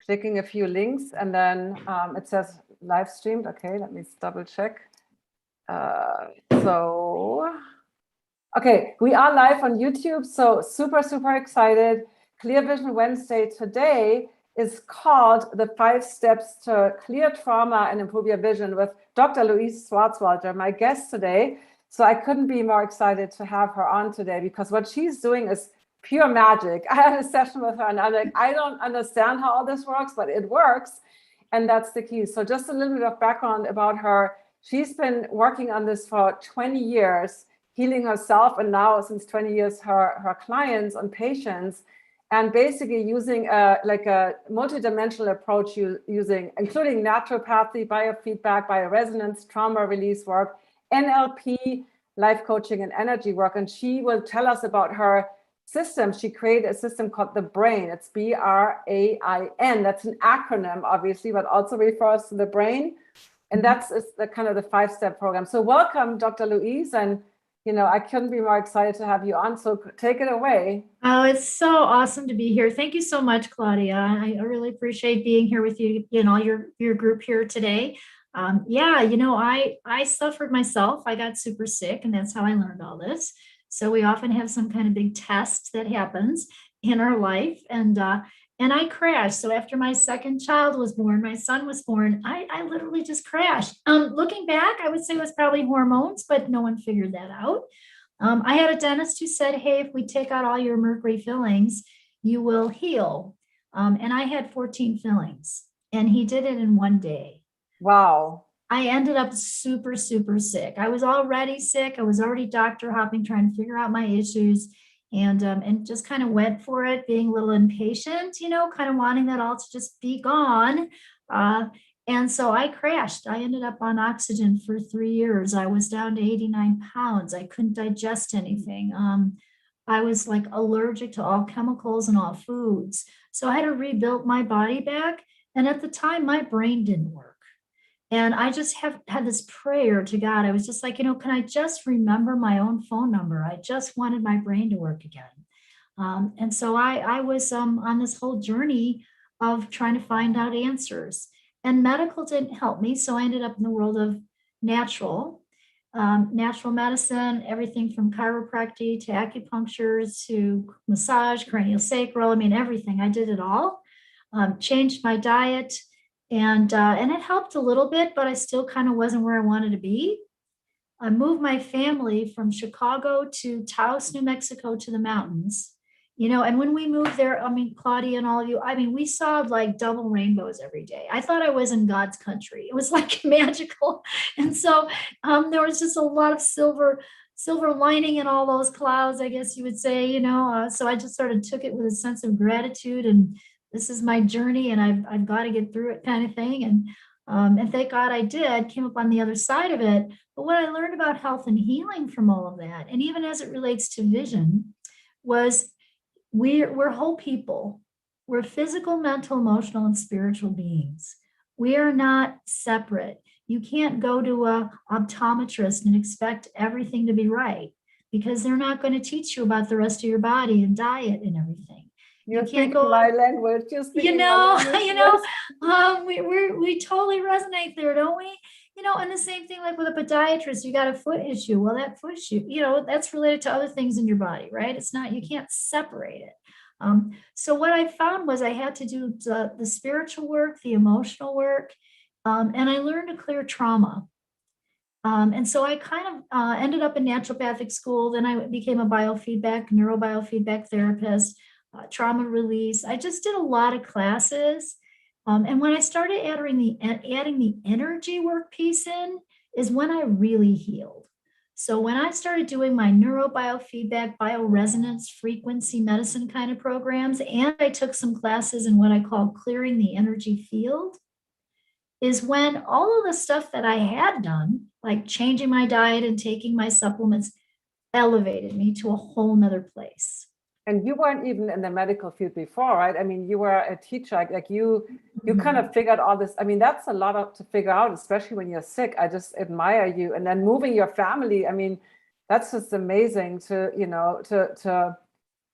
clicking a few links, and then it says live streamed. Okay, let me double check. Okay, we are live on YouTube, so super excited. Clear Vision Wednesday today is called the 5 Steps to Clear Trauma and Improve Your Vision with Dr. Louise Swartswalter, my guest today. So I couldn't be more excited to have her on today, because what she's doing is pure magic. I had a session with her and I'm like, I don't understand how all this works, but it works. And that's the key. So just a little bit of background about her. She's been working on this for 20 years, healing herself, and now since 20 years, her clients and patients, and basically using a multidimensional approach, including naturopathy, biofeedback, bioresonance, trauma release work, NLP, life coaching, and energy work. And she will tell us about her system. She created a system called the B.R.A.I.N. It's B.R.A.I.N. That's an acronym, obviously, but also refers to the brain. And that's the kind of the 5-step program. So welcome, Dr. Louise. And, I couldn't be more excited to have you on. So take it away. Oh, it's so awesome to be here. Thank you so much, Claudia. I really appreciate being here with you, your group here today. I suffered myself. I got super sick, and that's how I learned all this. So we often have some kind of big test that happens in our life. And I crashed. So after my second child was born, my son was born, I literally just crashed. Looking back, I would say it was probably hormones, but no one figured that out. I had a dentist who said, hey, if we take out all your mercury fillings, you will heal. And I had 14 fillings, and he did it in one day. Wow. I ended up super sick. I was already sick. I was already doctor hopping, trying to figure out my issues, and just kind of went for it, being a little impatient, kind of wanting that all to just be gone. And so I crashed. I ended up on oxygen for 3 years. I was down to 89 pounds. I couldn't digest anything. I was like allergic to all chemicals and all foods. So I had to rebuild my body back. And at the time, my brain didn't work. And I just had this prayer to God. I was just like, can I just remember my own phone number? I just wanted my brain to work again. And so I was on this whole journey of trying to find out answers. And medical didn't help me. So I ended up in the world of natural medicine, everything from chiropractic to acupuncture to massage, craniosacral. Everything. I did it all. Changed my diet. And it helped a little bit, but I still kind of wasn't where I wanted to be. I moved my family from Chicago to Taos, New Mexico, to the mountains, and when we moved there, Claudia and all of you, we saw like double rainbows every day. I thought I was in God's country. It was like magical. And so there was just a lot of silver lining in all those clouds, I guess you would say, so I just sort of took it with a sense of gratitude, and this is my journey, and I've got to get through it, kind of thing. And thank God I did, came up on the other side of it. But what I learned about health and healing from all of that, and even as it relates to vision, was we're whole people. We're physical, mental, emotional, and spiritual beings. We are not separate. You can't go to an optometrist and expect everything to be right, because they're not going to teach you about the rest of your body and diet and everything. You can't go my language. Just we totally resonate there, don't we? And the same thing like with a podiatrist. You got a foot issue. Well, that foot issue, that's related to other things in your body, right? It's not. You can't separate it. So what I found was I had to do the spiritual work, the emotional work, and I learned to clear trauma. And so I kind of ended up in naturopathic school. Then I became a neurobiofeedback therapist. Trauma release. I just did a lot of classes. And when I started adding the energy work piece in is when I really healed. So when I started doing my neurobiofeedback, bioresonance, frequency medicine kind of programs, and I took some classes in what I call clearing the energy field, is when all of the stuff that I had done, like changing my diet and taking my supplements, elevated me to a whole nother place. And you weren't even in the medical field before, right? You were a teacher, like you kind of figured all this. That's a lot to figure out, especially when you're sick. I just admire you. And then moving your family, that's just amazing to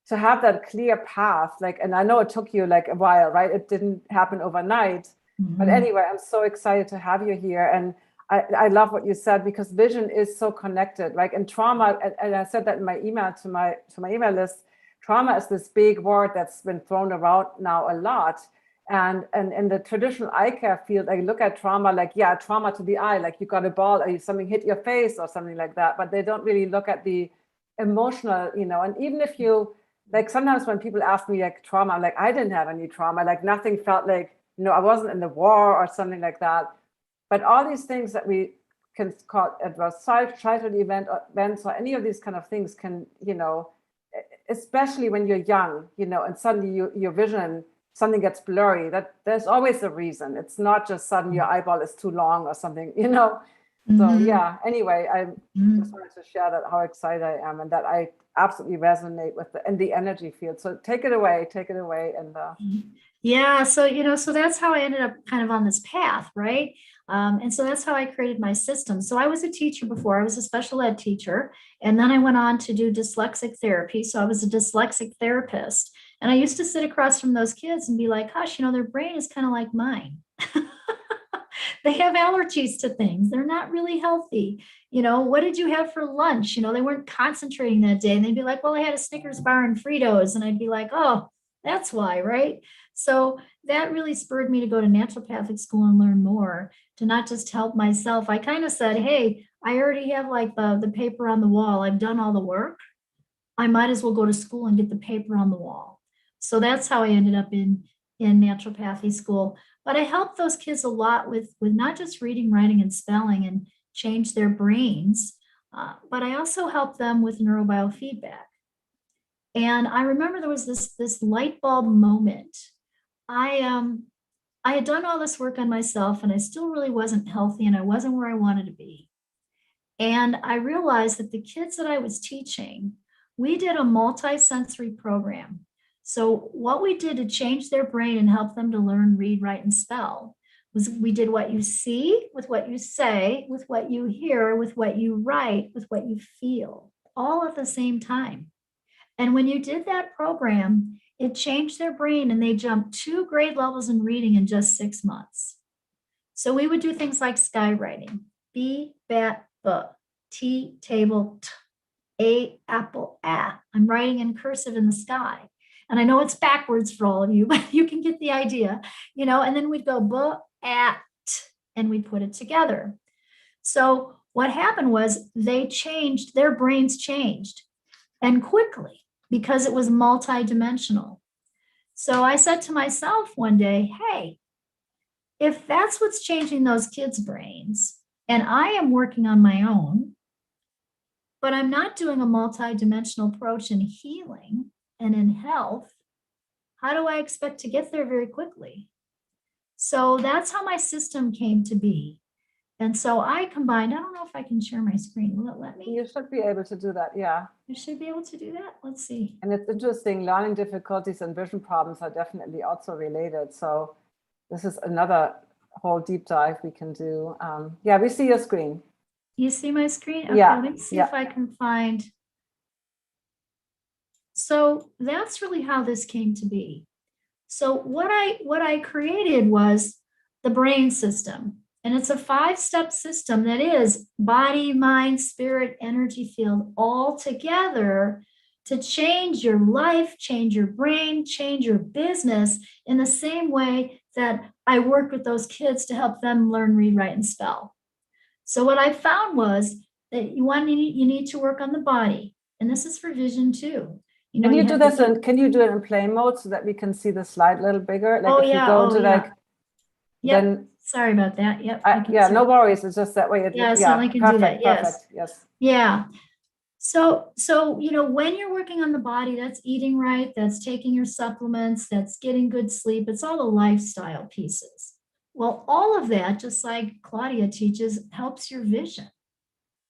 to have that clear path, like, and I know it took you like a while, right? It didn't happen overnight. But anyway, I'm so excited to have you here. And I love what you said, because vision is so connected. Like in trauma, and I said that in my email to my email list, trauma is this big word that's been thrown around now a lot. And in the traditional eye care field, I look at trauma like, yeah, trauma to the eye, like you got a ball or something hit your face or something like that. But they don't really look at the emotional, and even if you, like sometimes when people ask me like trauma, I'm like, I didn't have any trauma, like nothing felt like, I wasn't in the war or something like that. But all these things that we can call adverse childhood events or any of these kind of things can, especially when you're young, and suddenly your vision, something gets blurry, that there's always a reason. It's not just suddenly your eyeball is too long or something, So yeah, anyway, I just wanted to share that, how excited I am, and that I absolutely resonate with the energy field. So take it away. And yeah, so that's how I ended up kind of on this path, right? And so that's how I created my system. So I was a teacher before. I was a special ed teacher, and then I went on to do dyslexic therapy. So I was a dyslexic therapist, and I used to sit across from those kids and be like, "Gosh, their brain is kind of like mine." They have allergies to things. They're not really healthy. What did you have for lunch? They weren't concentrating that day. And they'd be like, "Well, I had a Snickers bar and Fritos." And I'd be like, "Oh, that's why," right? So that really spurred me to go to naturopathic school and learn more, to not just help myself. I kind of said, hey, I already have like the paper on the wall. I've done all the work. I might as well go to school and get the paper on the wall. So that's how I ended up in naturopathy school. But I helped those kids a lot with not just reading, writing, and spelling and change their brains, but I also helped them with neurobiofeedback. And I remember there was this light bulb moment. I had done all this work on myself, and I still really wasn't healthy, and I wasn't where I wanted to be. And I realized that the kids that I was teaching, we did a multi-sensory program. So what we did to change their brain and help them to learn, read, write, and spell was we did what you see with what you say, with what you hear, with what you write, with what you feel, all at the same time. And when you did that program, it changed their brain, and they jumped 2 grade levels in reading in just 6 months. So we would do things like skywriting, B, bat, B, T, table, T, A, apple, A. I'm writing in cursive in the sky. And I know it's backwards for all of you, but you can get the idea, and then we'd go B, at, and we'd put it together. So what happened was their brains changed, and quickly, because it was multidimensional. So I said to myself one day, hey, if that's what's changing those kids' brains, and I am working on my own, but I'm not doing a multidimensional approach in healing and in health, how do I expect to get there very quickly? So that's how my system came to be. And so I combined, I don't know if I can share my screen. Will it let me? you should be able to do that, yeah. You should be able to do that. Let's see. And it's interesting, learning difficulties and vision problems are definitely also related. So this is another whole deep dive we can do. Yeah, we see your screen. You see my screen? Okay, Yeah, let me see if I can find. So that's really how this came to be. So what I created was the brain system. And it's a 5-step system that is body, mind, spirit, energy field all together to change your life, change your brain, change your business in the same way that I work with those kids to help them learn, read, write, and spell. So what I found was that you need to work on the body. And this is for vision too. Can you do this and can you do it in play mode so that we can see the slide a little bigger? Like if you go to like, then sorry about that. Yep. Yeah, no worries. It's just that way. Yeah, so I can do that. Yes. Perfect. Yes. Yeah. So when you're working on the body, that's eating right, that's taking your supplements, that's getting good sleep. It's all the lifestyle pieces. Well, all of that, just like Claudia teaches, helps your vision,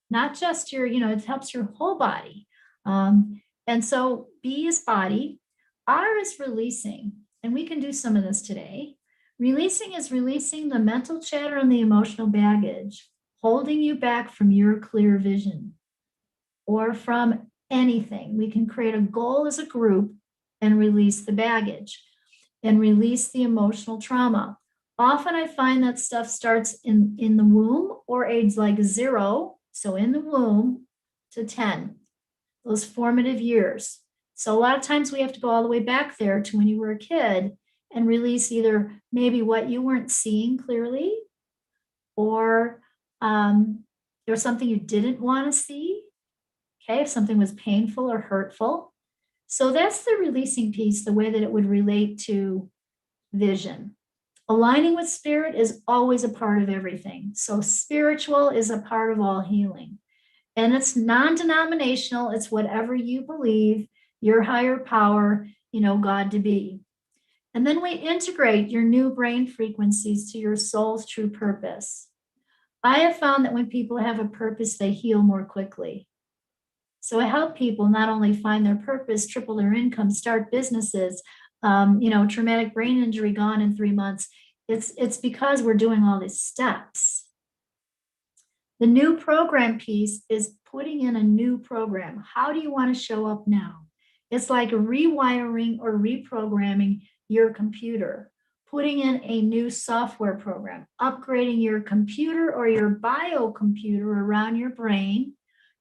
not just your, it helps your whole body. And so B is body, R is releasing, and we can do some of this today. Releasing is releasing the mental chatter and the emotional baggage, holding you back from your clear vision or from anything. We can create a goal as a group and release the baggage and release the emotional trauma. Often I find that stuff starts in the womb or age like 0, so in the womb to 10, those formative years. So a lot of times we have to go all the way back there to when you were a kid and release either maybe what you weren't seeing clearly, or there's something you didn't want to see. Okay, if something was painful or hurtful. So that's the releasing piece, the way that it would relate to vision. Aligning with spirit is always a part of everything. So spiritual is a part of all healing. And it's non-denominational. It's whatever you believe your higher power, God to be. And then we integrate your new brain frequencies to your soul's true purpose. I have found that when people have a purpose, they heal more quickly. So I help people not only find their purpose, triple their income, start businesses, traumatic brain injury gone in 3 months. It's because we're doing all these steps. The new program piece is putting in a new program. How do you want to show up now? It's like rewiring or reprogramming your computer, putting in a new software program, upgrading your computer or your biocomputer around your brain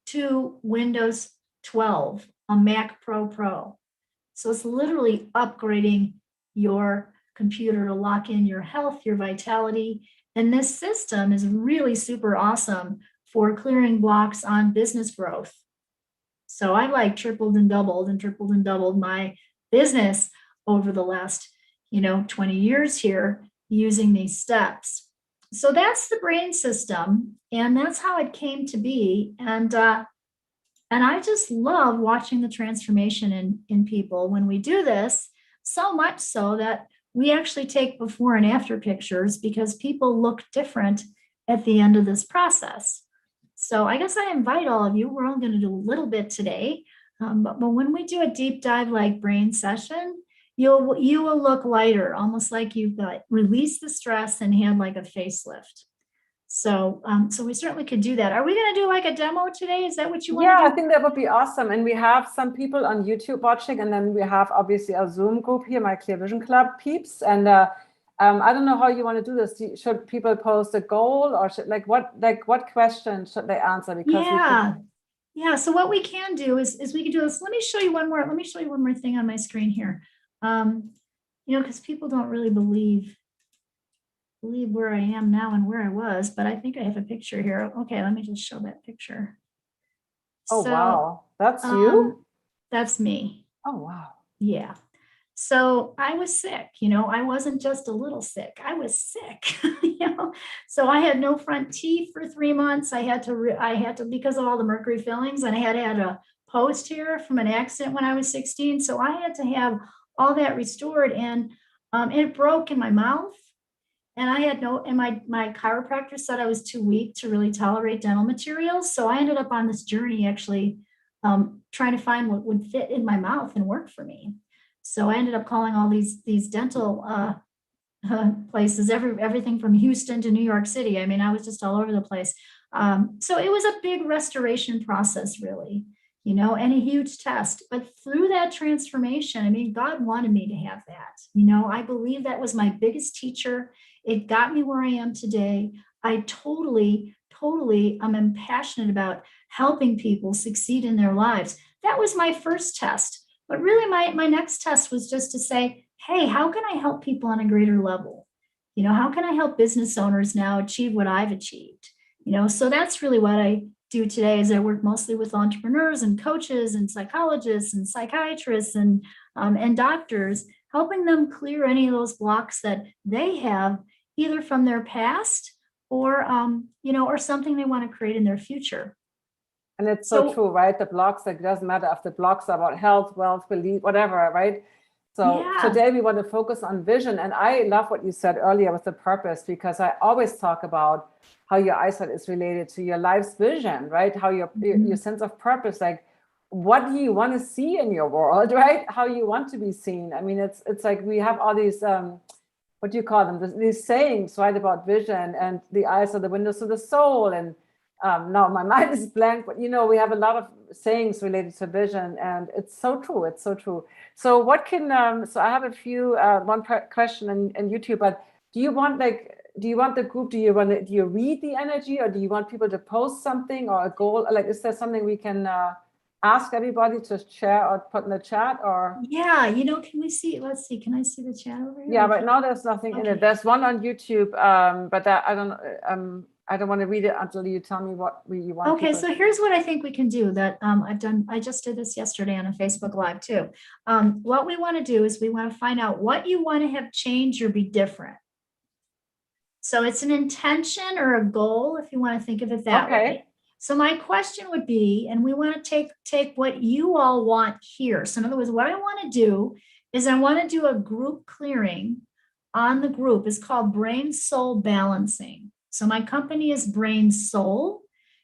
to Windows 12, a Mac Pro. So it's literally upgrading your computer to lock in your health, your vitality. And this system is really super awesome for clearing blocks on business growth. So I like tripled and doubled my business over the last, 20 years here using these steps. So that's the brain system, and that's how it came to be. And I just love watching the transformation in people when we do this, so much so that we actually take before and after pictures because people look different at the end of this process. So I guess I invite all of you, we're only going to do a little bit today, but when we do a deep dive like brain session, you will look lighter, almost like you've released the stress and had like a facelift. So we certainly could do that. Are we going to do like a demo today? Is that what you want to do? Yeah, I think that would be awesome. And we have some people on YouTube watching, and then we have obviously a Zoom group here, my Clear Vision Club peeps. And I don't know how you want to do this. Should people post a goal, or what question should they answer? Because yeah. So what we can do is we can do this. Let me show you one more thing on my screen here. Because people don't really believe where I am now and where I was, but I think I have a picture here. Okay, let me just show that picture. Oh, wow. That's you? That's me. Oh, wow. Yeah. So I was sick, I wasn't just a little sick, I was sick, so I had no front teeth for 3 months. I had to, because of all the mercury fillings, and I had a post here from an accident when I was 16. So I had to have all that restored, and it broke in my mouth. And I had my chiropractor said I was too weak to really tolerate dental materials. So I ended up on this journey actually trying to find what would fit in my mouth and work for me. So I ended up calling all these dental places, everything from Houston to New York City. I mean, I was just all over the place. So it was a big restoration process, really, and a huge test. But through that transformation, I mean, God wanted me to have that. I believe that was my biggest teacher. It got me where I am today. I totally am passionate about helping people succeed in their lives. That was my first test. But really, my next test was just to say, hey, how can I help people on a greater level? How can I help business owners now achieve what I've achieved? So that's really what I do today, is I work mostly with entrepreneurs and coaches and psychologists and psychiatrists and doctors, helping them clear any of those blocks that they have, either from their past or something they want to create in their future. And it's so true, right? The blocks, it doesn't matter if the blocks are about health, wealth, belief, whatever, right? So today we want to focus on vision. And I love what you said earlier with the purpose, because I always talk about how your eyesight is related to your life's vision, right? How your sense of purpose, like what do you want to see in your world, right? How you want to be seen. I mean, it's like we have all these, what do you call them? These sayings, right, about vision, and the eyes are the windows to the soul, and No, my mind is blank, but we have a lot of sayings related to vision, and it's so true. It's so true. So what can, so I have a few, one question in YouTube, but do you want the group, do you read the energy, or do you want people to post something or a goal? Like, is there something we can ask everybody to share or put in the chat, or? Yeah, can we see, let's see, can I see the chat over here? Yeah, right now there's nothing in it. There's one on YouTube, but that I don't want to read it until you tell me what you want. Okay, so here's what I think we can do that I just did this yesterday on a Facebook Live too. What we want to do is we want to find out what you want to have change or be different. So it's an intention or a goal, if you want to think of it that way. So my question would be, and we want to take what you all want here. So in other words, what I want to do is I want to do a group clearing on the group. It's called Brain Soul Balancing. So my company is Brain Soul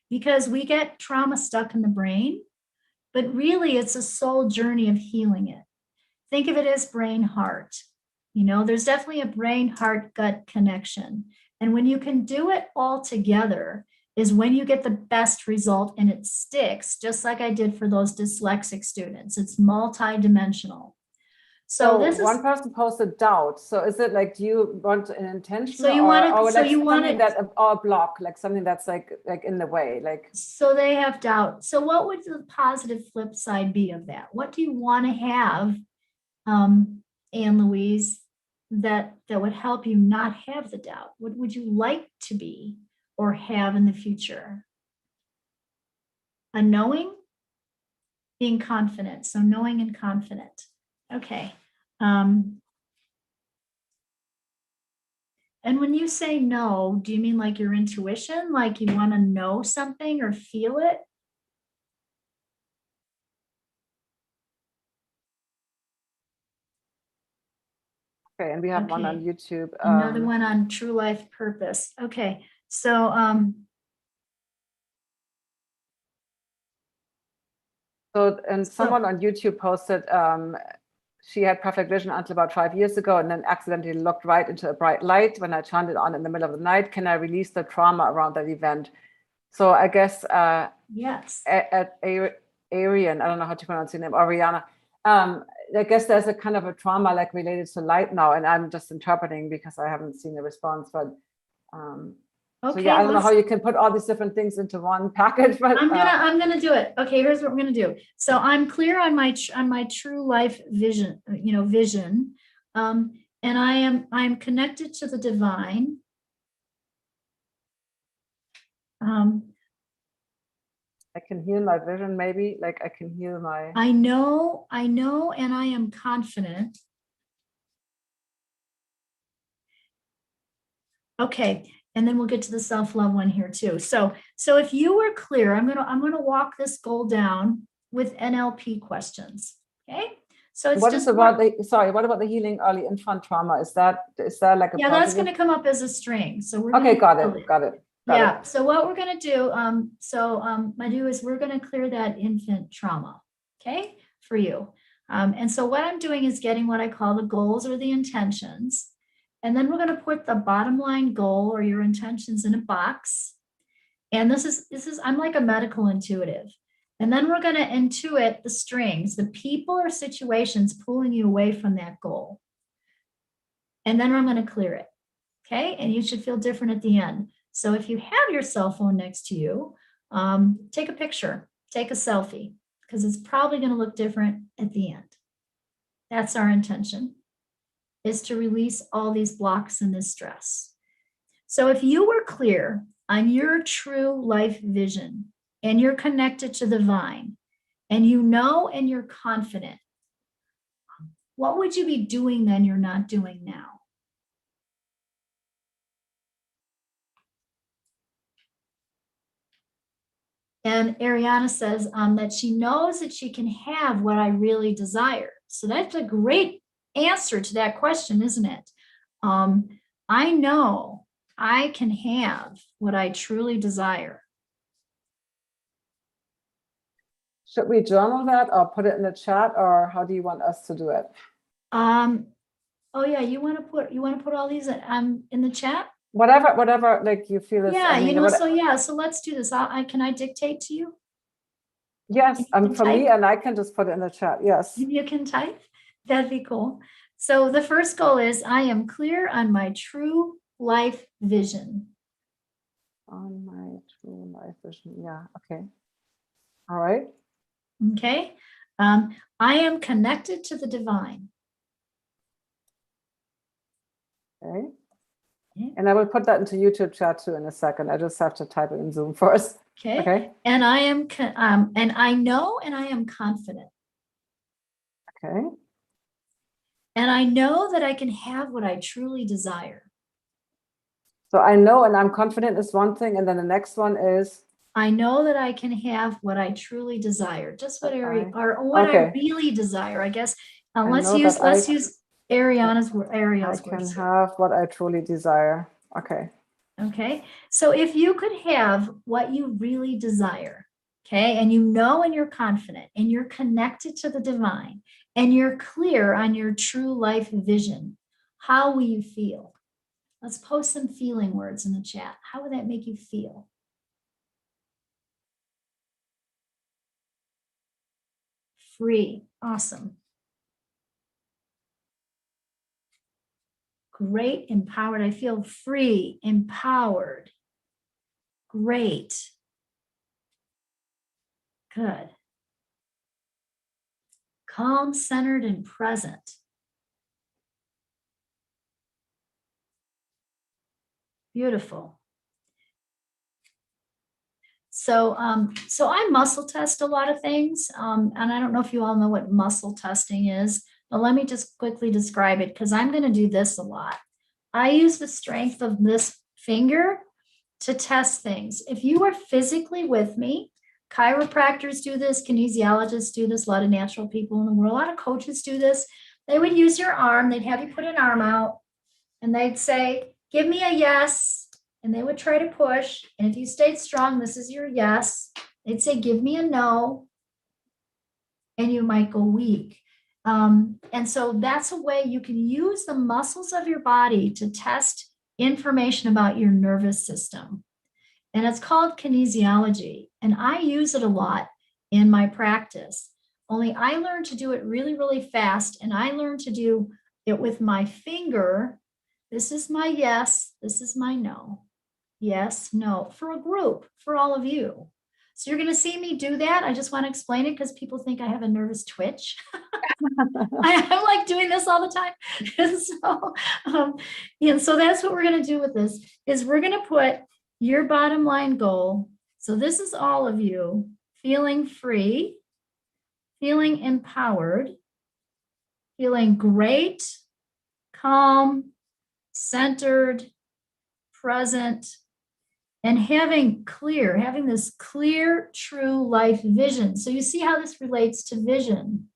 because we get trauma stuck in the brain, but really it's a soul journey of healing it. Think of it as brain heart. There's definitely a brain heart gut connection. And when you can do it all together is when you get the best result, and it sticks, just like I did for those dyslexic students. It's multi-dimensional. So this one person posted doubt. So is it like, do you want an intention? So you want or so like you want something that or block, like something that's like in the way, like. So they have doubt. So what would the positive flip side be of that? What do you want to have, Anne Louise, that would help you not have the doubt? What would you like to be or have in the future? A knowing, being confident. So knowing and confident. Okay. And when you say no, do you mean like your intuition, like you want to know something or feel it? Okay, and we have one on YouTube. Another one on True Life Purpose. Okay, so someone on YouTube posted she had perfect vision until about 5 years ago, and then accidentally looked right into a bright light when I turned it on in the middle of the night. Can I release the trauma around that event? So I guess yes, at Arian, I don't know how to pronounce your name, Ariana. I guess there's a kind of a trauma like related to light now, and I'm just interpreting because I haven't seen the response. But so yeah, I don't know how you can put all these different things into one package. But I'm gonna do it. Okay, here's what we're gonna do. So I'm clear on my true life vision, and I'm connected to the divine. I can heal my vision, maybe, like I can heal my. I know, and I am confident. Okay, and then we'll get to the self-love one here too. So if you were clear, I'm gonna walk this goal down with NLP questions. Okay. So it's what about the healing early infant trauma? Is that like a that's going to come up as a string. So we're okay, got it. Yeah. So what we're going to do, Madhu, is we're going to clear that infant trauma, okay, for you. And so what I'm doing is getting what I call the goals or the intentions. And then we're going to put the bottom line goal or your intentions in a box. And this is I'm like a medical intuitive. And then we're going to intuit the strings, the people or situations pulling you away from that goal. And then I'm going to clear it. Okay. And you should feel different at the end. So if you have your cell phone next to you, take a picture, take a selfie, because it's probably going to look different at the end. That's our intention, is to release all these blocks and this stress. So if you were clear on your true life vision and you're connected to the divine and you know and you're confident, what would you be doing then you're not doing now? And Ariana says that she knows that she can have what I really desire. So that's a great answer to that question, isn't it? I know I can have what I truly desire. Should we journal that or put it in the chat, or how do you want us to do it? Oh yeah, you want to put all these in the chat? whatever like you feel is, Yeah, I mean, so let's do this. Can I dictate to you? yes, You can for me, type? and I can just put it in the chat. Yes. You can type. That'd be cool. So the first goal is I am clear on my true life vision. On my true life vision. Yeah. Okay. All right. Okay. I am connected to the divine. Okay. Okay. And I will put that into YouTube chat too in a second. I just have to type it in Zoom first. Okay. Okay. And I am, and I know, and I am confident. Okay. And I know that I can have what I truly desire. So I know and I'm confident is one thing. And then the next one is? I know that I can have what I truly desire. Just what area, or what okay. I really desire, I guess. Let's know use Ariana's words. I can have what I truly desire. Okay. Okay. So if you could have what you really desire, okay, and you know, and you're confident, and you're connected to the divine, and you're clear on your true life vision, how will you feel? Let's post some feeling words in the chat. How would that make you feel? Free. Awesome. Great. Empowered. I feel free, empowered. Great. Good. Calm, centered, and present. Beautiful. So I muscle test a lot of things. And I don't know if you all know what muscle testing is, but let me just quickly describe it because I'm going to do this a lot. I use the strength of this finger to test things. If you are physically with me, chiropractors do this, kinesiologists do this, a lot of natural people in the world, a lot of coaches do this. They would use your arm, they'd have you put an arm out, and they'd say, give me a yes. And they would try to push. And if you stayed strong, this is your yes. They'd say, give me a no. And you might go weak. And so that's a way you can use the muscles of your body to test information about your nervous system. And it's called kinesiology. And I use it a lot in my practice. Only I learned to do it really, really fast. And I learned to do it with my finger. This is my yes. This is my no. Yes, no, for a group, for all of you. So you're going to see me do that. I just want to explain it because people think I have a nervous twitch. I'm like doing this all the time. And so that's what we're going to do with this is we're going to put your bottom line goal. So this is all of you feeling free, feeling empowered, feeling great, calm, centered, present, and having this clear, true life vision. So you see how this relates to vision,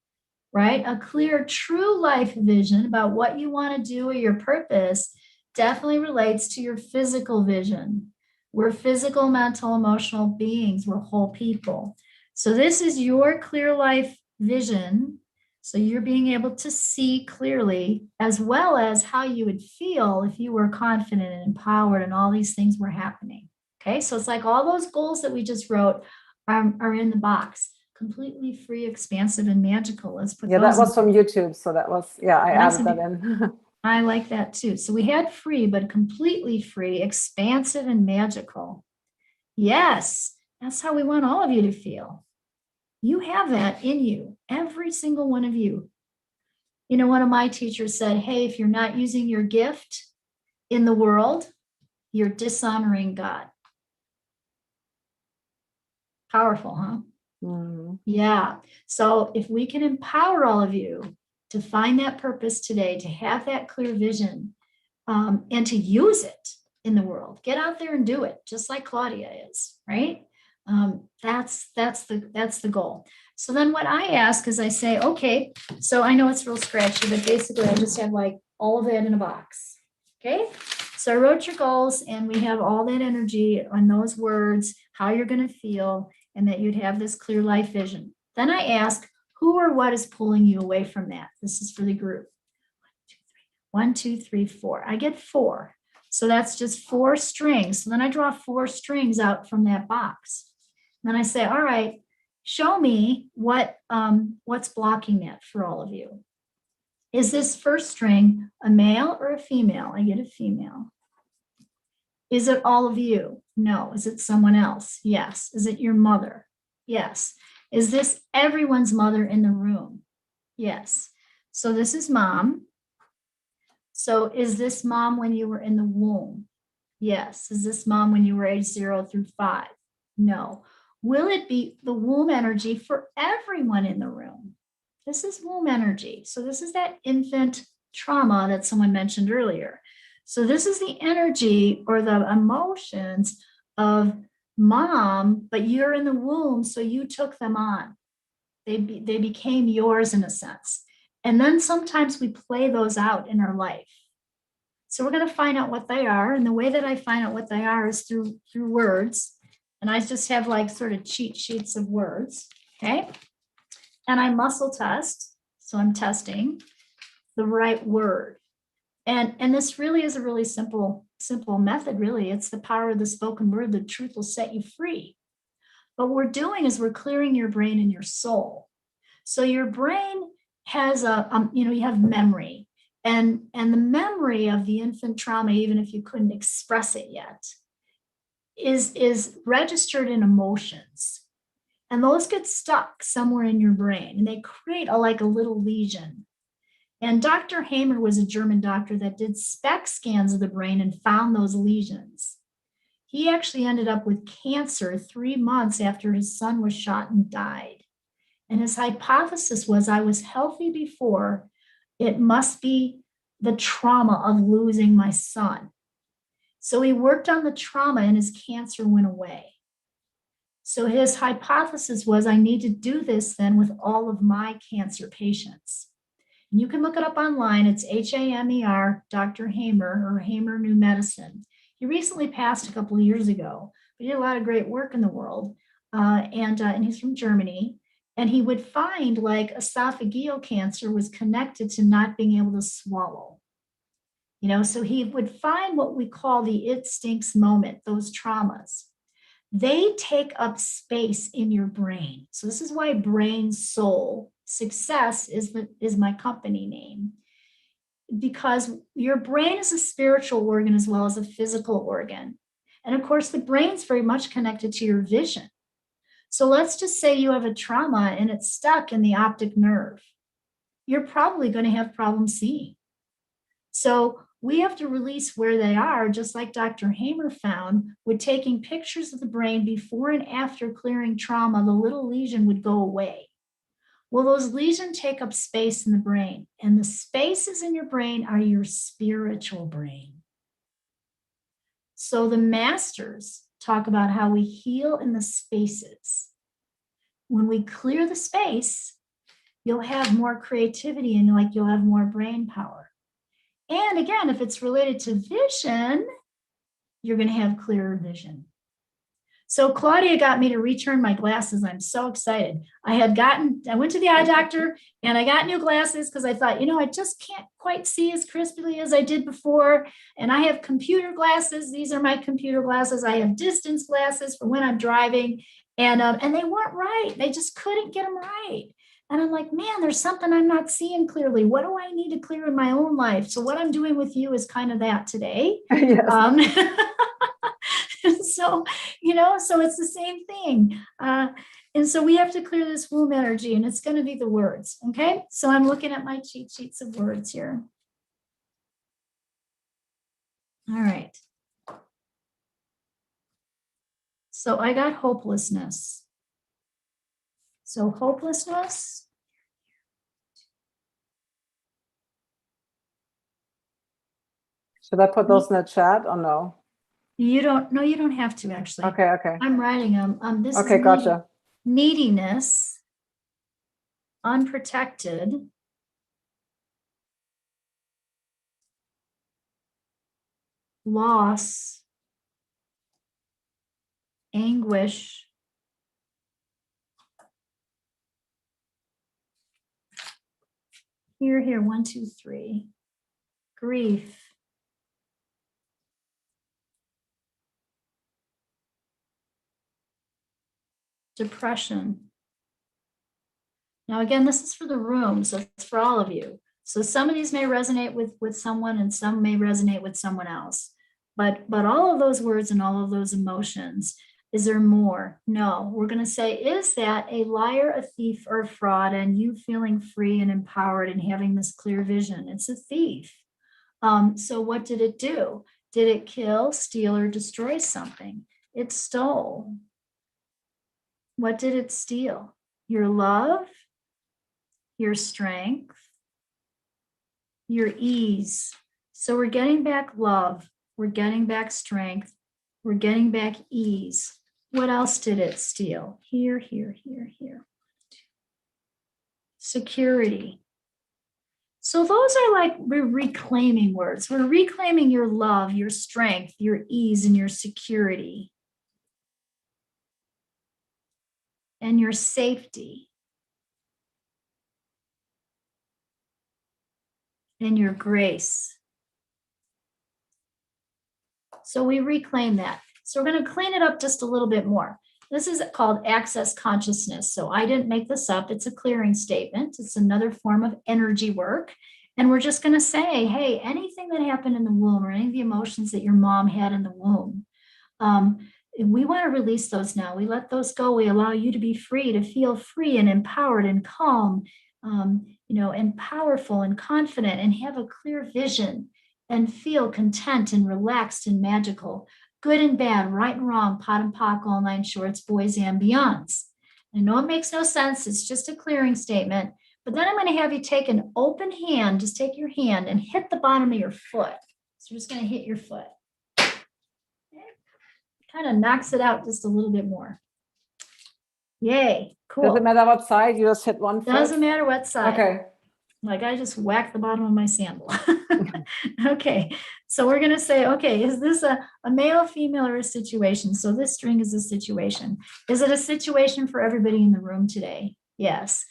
right? A clear, true life vision about what you want to do or your purpose definitely relates to your physical vision. We're physical, mental, emotional beings. We're whole people. So this is your clear life vision. So you're being able to see clearly, as well as how you would feel if you were confident and empowered and all these things were happening. Okay, so it's like all those goals that we just wrote are in the box. Completely free, expansive, and magical. Let's put that was from YouTube. So that was, I added that in. I like that too. So we had free, but completely free, expansive, and magical. Yes, that's how we want all of you to feel. You have that in you, every single one of you. You know, one of my teachers said, hey, if you're not using your gift in the world, you're dishonoring God. Powerful, huh? Mm-hmm. Yeah. So if we can empower all of you to find that purpose today, to have that clear vision, and to use it in the world, get out there and do it, just like Claudia is, right? That's the goal. So then what I ask is I say, okay, so I know it's real scratchy, but basically I just have like all of that in a box. Okay. So I wrote your goals and we have all that energy on those words, how you're going to feel, and that you'd have this clear life vision. Then I ask who or what is pulling you away from that. This is for the group. 1, 2, 3, 4. I get 4. So that's just 4 strings. So then I draw 4 strings out from that box. Then I say, all right, show me what's blocking that for all of you. Is this first string a male or a female? I get a female. Is it all of you? No. Is it someone else? Yes. Is it your mother? Yes. Is this everyone's mother in the room? Yes. So this is mom. So is this mom when you were in the womb? Yes. Is this mom when you were age 0 through 5? No. Will it be the womb energy for everyone in the room? This is womb energy. So this is that infant trauma that someone mentioned earlier. So this is the energy or the emotions of mom, but you're in the womb, so you took them on. They became yours in a sense. And then sometimes we play those out in our life. So we're going to find out what they are. And the way that I find out what they are is through words. And I just have like sort of cheat sheets of words. Okay. And I muscle test. So I'm testing the right word. And this really is a really simple method, really. It's the power of the spoken word. The truth will set you free. But what we're doing is we're clearing your brain and your soul. So your brain has you have memory. And the memory of the infant trauma, even if you couldn't express it yet, is registered in emotions. And those get stuck somewhere in your brain and they create like a little lesion. And Dr. Hamer was a German doctor that did SPECT scans of the brain and found those lesions. He actually ended up with cancer 3 months after his son was shot and died. And his hypothesis was, I was healthy before, it must be the trauma of losing my son. So he worked on the trauma and his cancer went away. So his hypothesis was, I need to do this then with all of my cancer patients. And you can look it up online. It's Hamer, Dr. Hamer, or Hamer New Medicine. He recently passed a couple of years ago, but he did a lot of great work in the world. And he's from Germany. And he would find like esophageal cancer was connected to not being able to swallow. So he would find what we call the it stinks moment, those traumas. They take up space in your brain. So this is why Brain Soul Success is my company name, because your brain is a spiritual organ as well as a physical organ. And of course, the brain's very much connected to your vision. So let's just say you have a trauma and it's stuck in the optic nerve. You're probably going to have problems seeing. So we have to release where they are, just like Dr. Hamer found, with taking pictures of the brain before and after clearing trauma, the little lesion would go away. Well, those lesions take up space in the brain, and the spaces in your brain are your spiritual brain. So the masters talk about how we heal in the spaces. When we clear the space, you'll have more creativity and you'll have more brain power. And again, if it's related to vision, you're going to have clearer vision. So Claudia got me to return my glasses. I'm so excited. I went to the eye doctor and I got new glasses because I thought, I just can't quite see as crisply as I did before. And I have computer glasses. These are my computer glasses. I have distance glasses for when I'm driving. And they weren't right. They just couldn't get them right. And I'm like, man, there's something I'm not seeing clearly. What do I need to clear in my own life? So what I'm doing with you is kind of that today. Yes. So it's the same thing. And so we have to clear this womb energy, and it's going to be the words. Okay. So I'm looking at my cheat sheets of words here. All right. So I got hopelessness. So hopelessness. Should I put those in the chat or no? You don't have to actually. Okay. I'm writing them. This okay, is gotcha. Neediness, unprotected, loss, anguish, here, 1, 2, 3, grief, depression. Now, again, this is for the room, so it's for all of you. So some of these may resonate with someone and some may resonate with someone else. But all of those words and all of those emotions, is there more? No, we're going to say, is that a liar, a thief, or a fraud, and you feeling free and empowered and having this clear vision? It's a thief. So what did it do? Did it kill, steal, or destroy something? It stole. What did it steal? Your love, your strength, your ease. So we're getting back love, we're getting back strength, we're getting back ease. What else did it steal? Here, here, here, here. Security. So those are like we're reclaiming words. We're reclaiming your love, your strength, your ease, and your security. And your safety. And your grace. So we reclaim that. So we're going to clean it up just a little bit more. This is called access consciousness. So I didn't make this up. It's a clearing statement. It's another form of energy work. And we're just going to say, hey, anything that happened in the womb or any of the emotions that your mom had in the womb, we want to release those now. We let those go. We allow you to be free, to feel free and empowered and calm, and powerful and confident and have a clear vision and feel content and relaxed and magical. Good and bad, right and wrong, pot and pock, all nine shorts, boys and beyonds. I know it makes no sense. It's just a clearing statement. But then I'm going to have you take an open hand, just take your hand and hit the bottom of your foot. So we're just going to hit your foot. Okay. Kind of knocks it out just a little bit more. Yay, cool. Does it matter what side? You just hit one foot? Doesn't matter what side. Okay. Like I just whacked the bottom of my sandal. Okay, so we're going to say, okay, is this a male, female, or a situation? So this string is a situation. Is it a situation for everybody in the room today? Yes.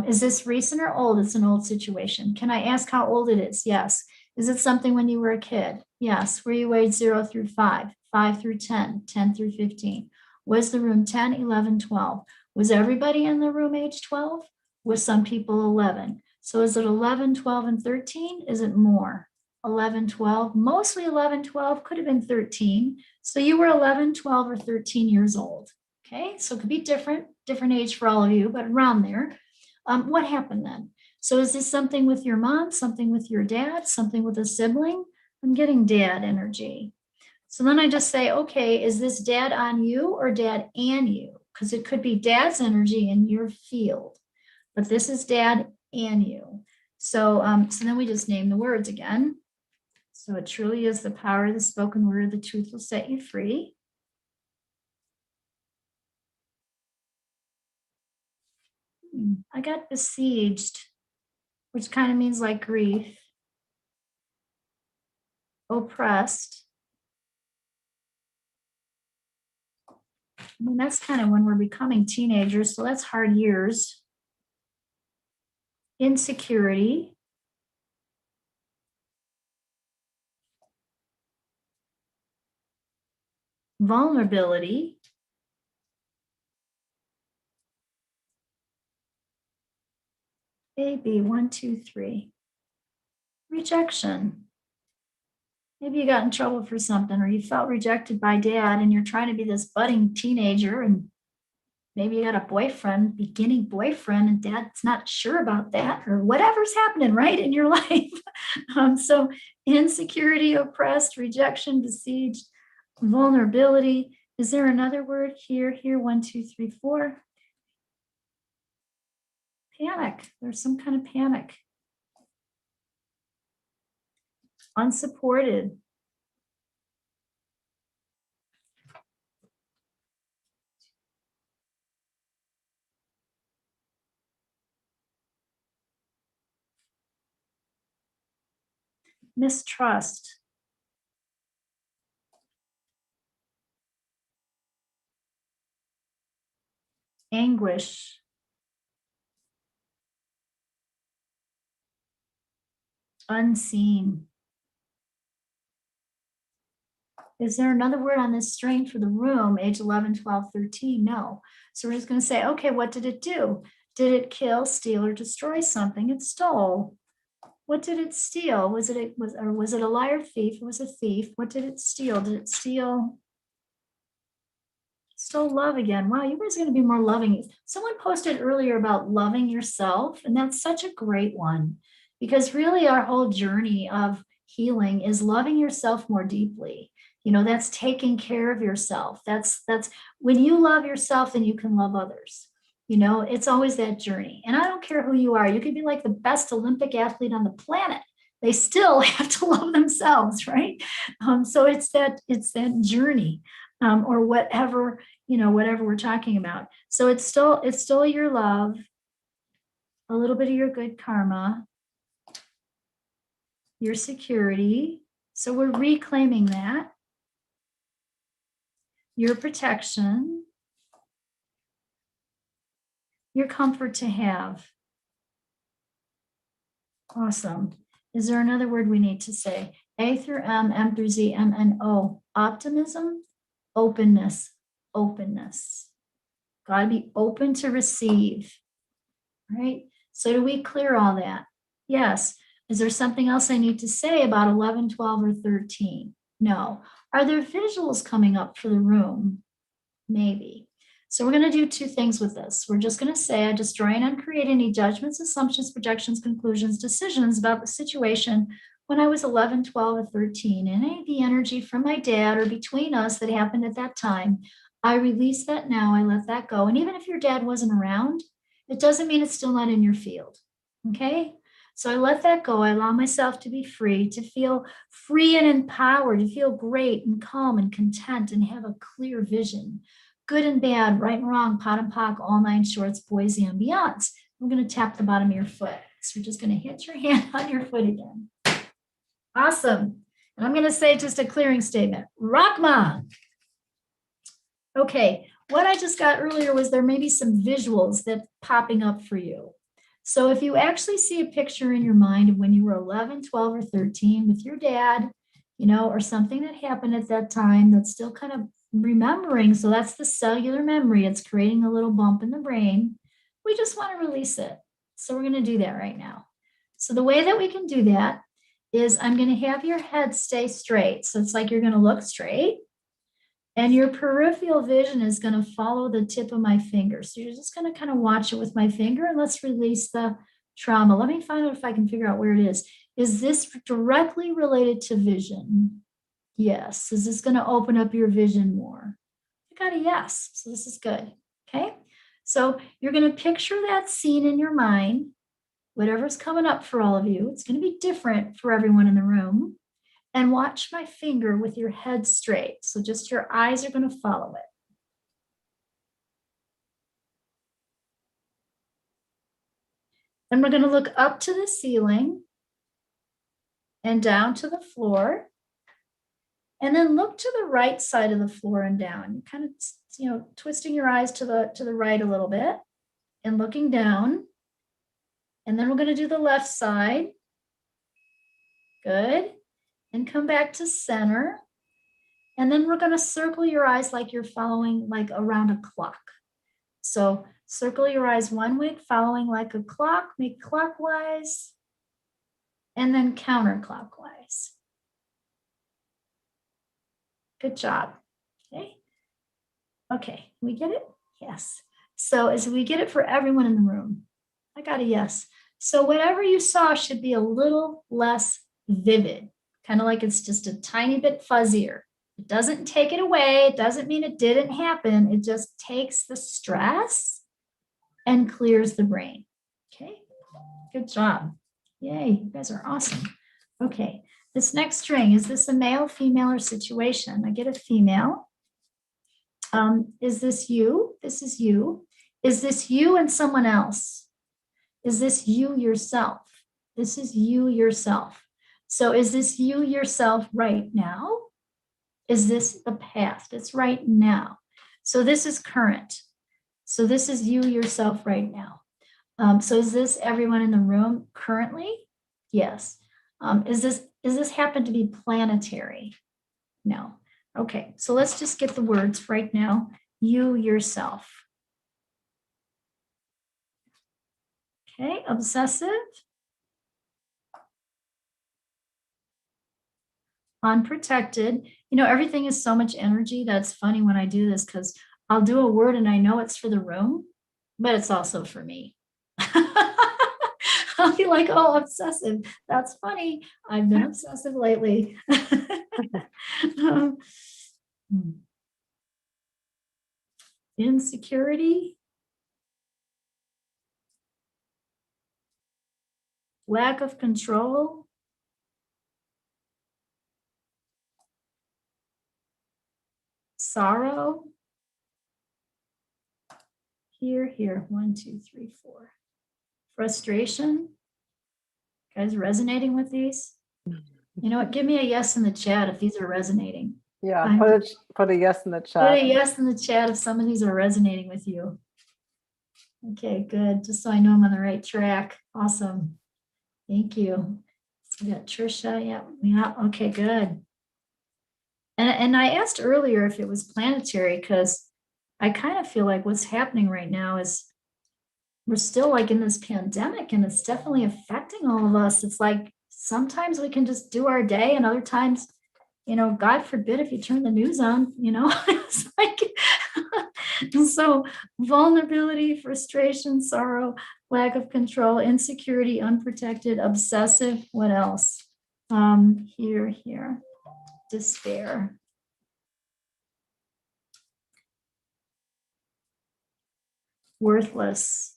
Is this recent or old? It's an old situation. Can I ask how old it is? Yes. Is it something when you were a kid? Yes. Were you weighed 0 through 5, 5 through 10, 10 through 15? Was the room 10, 11, 12? Was everybody in the room age 12? Was some people 11? So is it 11, 12, and 13? Is it more? 11, 12, mostly 11, 12, could have been 13. So you were 11, 12, or 13 years old. Okay, so it could be different age for all of you, but around there. What happened then? So is this something with your mom, something with your dad, something with a sibling? I'm getting dad energy. So then I just say, okay, is this dad on you or dad and you? Because it could be dad's energy in your field, but this is dad and you. So then we just name the words again. So it truly is the power of the spoken word. The truth will set you free. I got besieged, which kind of means like grief. Oppressed. I mean, that's kind of when we're becoming teenagers, so that's hard years. Insecurity. Vulnerability. Baby, 1, 2, 3. Rejection. Maybe you got in trouble for something, or you felt rejected by dad and you're trying to be this budding teenager, and maybe you got a boyfriend, beginning boyfriend, and dad's not sure about that, or whatever's happening right in your life. So insecurity, oppressed, rejection, besieged, vulnerability. Is there another word here? 1, 2, 3, 4. Panic. There's some kind of panic. Unsupported. Mistrust. Anguish. Unseen. Is there another word on this string for the room, age 11, 12, 13? No. So we're just going to say, okay, what did it do? Did it kill, steal, or destroy something? It stole. What did it steal? Was it a liar, thief? It was a thief. What did it steal? Did it steal? Stole love again. Wow, you guys are going to be more loving. Someone posted earlier about loving yourself, and that's such a great one, because really our whole journey of healing is loving yourself more deeply. You know, that's taking care of yourself. That's when you love yourself, then you can love others. You know, it's always that journey. And I don't care who you are. You could be like the best Olympic athlete on the planet. They still have to love themselves, right? So it's that journey, or whatever, you know, whatever we're talking about. So it's still your love, a little bit of your good karma, your security. So we're reclaiming that. Your protection, your comfort to have. Awesome. Is there another word we need to say? A through M, M through Z, M, N, O. Optimism, openness, openness. Got to be open to receive, right? So do we clear all that? Yes. Is there something else I need to say about 11, 12, or 13? No. Are there visuals coming up for the room? Maybe. So we're going to do two things with this. We're just going to say, I destroy and uncreate any judgments, assumptions, projections, conclusions, decisions about the situation when I was 11, 12, or 13, and any of the energy from my dad or between us that happened at that time. I release that now. I let that go. And even if your dad wasn't around, it doesn't mean it's still not in your field. Okay? So I let that go. I allow myself to be free, to feel free and empowered, to feel great and calm and content and have a clear vision. Good and bad, right and wrong, pot and pock, all nine shorts, boys and beyonds. I'm going to tap the bottom of your foot. So you're just going to hit your hand on your foot again. Awesome. And I'm going to say just a clearing statement. Rockma. Okay, what I just got earlier was there may be some visuals that popping up for you. So if you actually see a picture in your mind of when you were 11, 12, or 13 with your dad, you know, or something that happened at that time that's still kind of remembering. So that's the cellular memory. It's creating a little bump in the brain. We just want to release it. So we're going to do that right now. So the way that we can do that is I'm going to have your head stay straight. So it's like you're going to look straight. And your peripheral vision is going to follow the tip of my finger. So you're just going to kind of watch it with my finger, and let's release the trauma. Let me find out if I can figure out where it is. Is this directly related to vision? Yes. Is this going to open up your vision more? I got a yes. So this is good. Okay. So you're going to picture that scene in your mind, whatever's coming up for all of you. It's going to be different for everyone in the room. And watch my finger with your head straight. So just your eyes are going to follow it. Then we're going to look up to the ceiling and down to the floor. And then look to the right side of the floor and down. Kind of, you know, twisting your eyes to the right a little bit and looking down. And then we're going to do the left side. Good. And come back to center. And then we're going to circle your eyes like you're following like around a clock. So circle your eyes one way, following like a clock, make clockwise, and then counterclockwise. Good job. Okay. Okay, we get it? Yes. So as we get it for everyone in the room, I got a yes. So whatever you saw should be a little less vivid, kind of like it's just a tiny bit fuzzier. It doesn't take it away. It doesn't mean it didn't happen. It just takes the stress and clears the brain. Okay, good job. Yay, you guys are awesome. Okay, this next string, is this a male, female, or situation? I get a female. Is this you? This is you. Is this you and someone else? Is this you yourself? This is you yourself. So is this you yourself right now? Is this the past? It's right now. So this is current. So this is you yourself right now. So is this everyone in the room currently? Yes. Is this happen to be planetary? No. Okay, so let's just get the words right now. You yourself. Okay, obsessive. Unprotected. You know, everything is so much energy. That's funny when I do this because I'll do a word and I know it's for the room, but it's also for me. I'll be like, oh, obsessive. That's funny. I've been obsessive lately. Insecurity. Lack of control. Sorrow. Here. 1, 2, 3, 4. Frustration. Guys resonating with these? You know what? Give me a yes in the chat if these are resonating. Yeah, put a yes in the chat. Put a yes in the chat if some of these are resonating with you. Okay, good. Just so I know I'm on the right track. Awesome. Thank you. So we got Trisha. Yeah. Okay, good. And I asked earlier if it was planetary because I kind of feel like what's happening right now is we're still like in this pandemic and it's definitely affecting all of us. It's like sometimes we can just do our day and other times, you know, God forbid if you turn the news on, you know, it's like, so vulnerability, frustration, sorrow, lack of control, insecurity, unprotected, obsessive, what else? Here, despair. Worthless.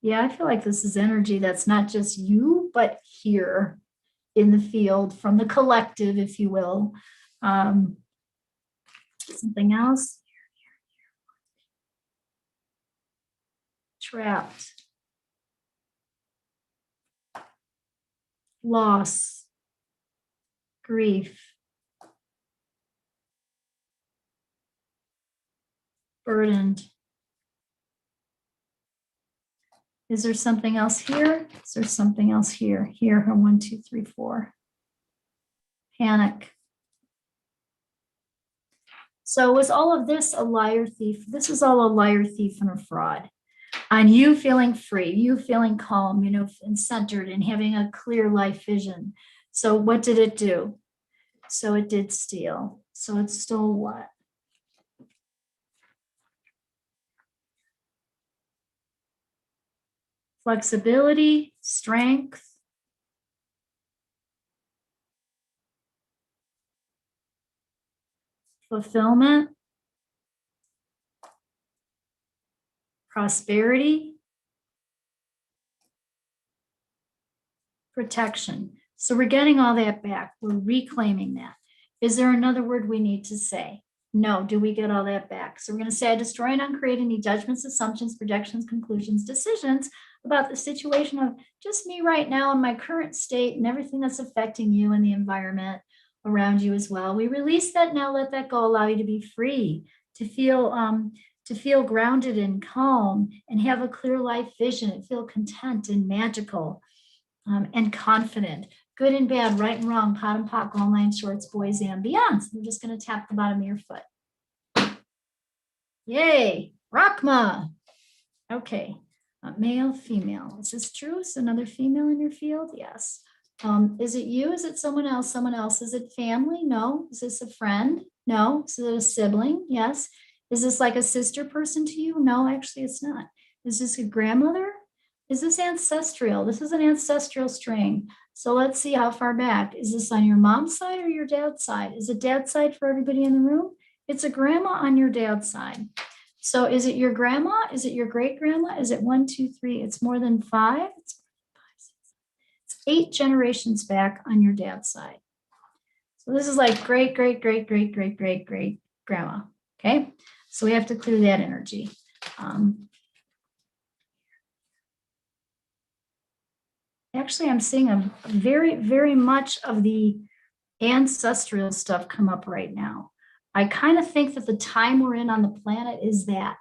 Yeah, I feel like this is energy that's not just you, but here in the field from the collective, if you will. Something else. Trapped. Loss. Grief. Burdened. Is there something else here? Is there something else here? Here, 1, 2, 3, 4. Panic. So was all of this a liar, thief? This is all a liar, thief, and a fraud. On you feeling free, you feeling calm, you know, and centered and having a clear life vision. So what did it do? So it did steal. So it stole what? Flexibility, strength, fulfillment, prosperity, protection. So we're getting all that back. We're reclaiming that. Is there another word we need to say? No. Do we get all that back? So we're going to say, I destroy and uncreate any judgments, assumptions, projections, conclusions, decisions about the situation of just me right now in my current state and everything that's affecting you and the environment around you as well. We release that now, let that go, allow you to be free, to feel grounded and calm and have a clear life vision and feel content and magical and confident. Good and bad, right and wrong, pot and pock, all 9 shorts, boys and beyond. So we're just going to tap the bottom of your foot. Yay, Rachma. Okay, male, female. Is this true? Is another female in your field? Yes. Is it you? Is it someone else? Someone else? Is it family? No. Is this a friend? No. Is it a sibling? Yes. Is this like a sister person to you? No, actually it's not. Is this a grandmother? Is this ancestral? This is an ancestral string. So let's see how far back. Is this on your mom's side or your dad's side? Is it dad's side for everybody in the room? It's a grandma on your dad's side. So is it your grandma? Is it your great grandma? Is it 1, 2, 3? It's more than 5. It's 8 generations back on your dad's side. So this is like great grandma. Okay. So we have to clear that energy. Actually, I'm seeing a very much of the ancestral stuff come up right now. I kind of think that the time we're in on the planet is that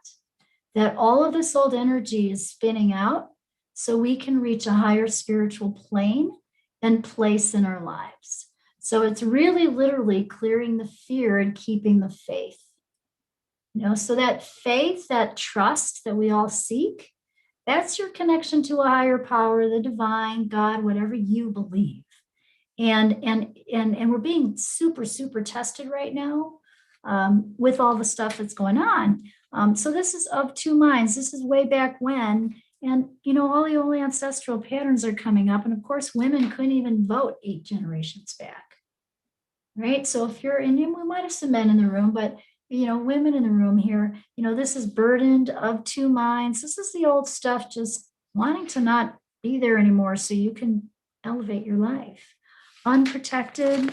all of this old energy is spinning out so we can reach a higher spiritual plane and place in our lives. So it's really literally clearing the fear and keeping the faith. So that faith, that trust that we all seek, that's your connection to a higher power, the divine, God, whatever you believe. And we're being super, super tested right now with all the stuff that's going on. So this is of two minds. This is way back when. And, all the old ancestral patterns are coming up. And of course, women couldn't even vote 8 generations back. Right. So if you're in, we might have some men in the room, but, women in the room here, this is burdened of two minds. This is the old stuff, just wanting to not be there anymore so you can elevate your life. Unprotected,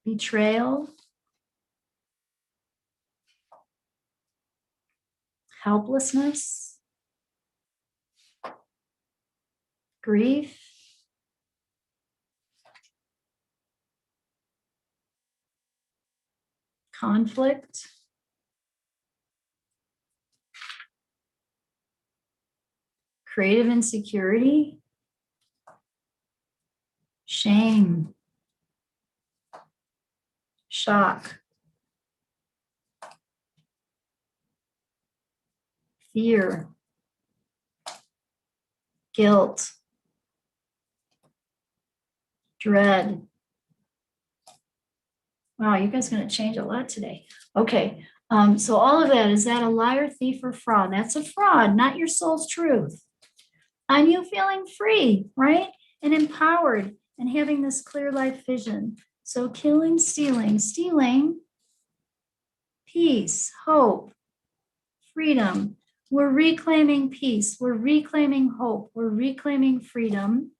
betrayal, helplessness, grief, conflict, creative insecurity, shame, shock, fear, guilt, dread. Wow, you guys are going to change a lot today. Okay, so all of that, is that a liar, thief, or fraud? That's a fraud, not your soul's truth. And you feeling free, right? And empowered and having this clear life vision. So killing, stealing, peace, hope, freedom. We're reclaiming peace. We're reclaiming hope. We're reclaiming freedom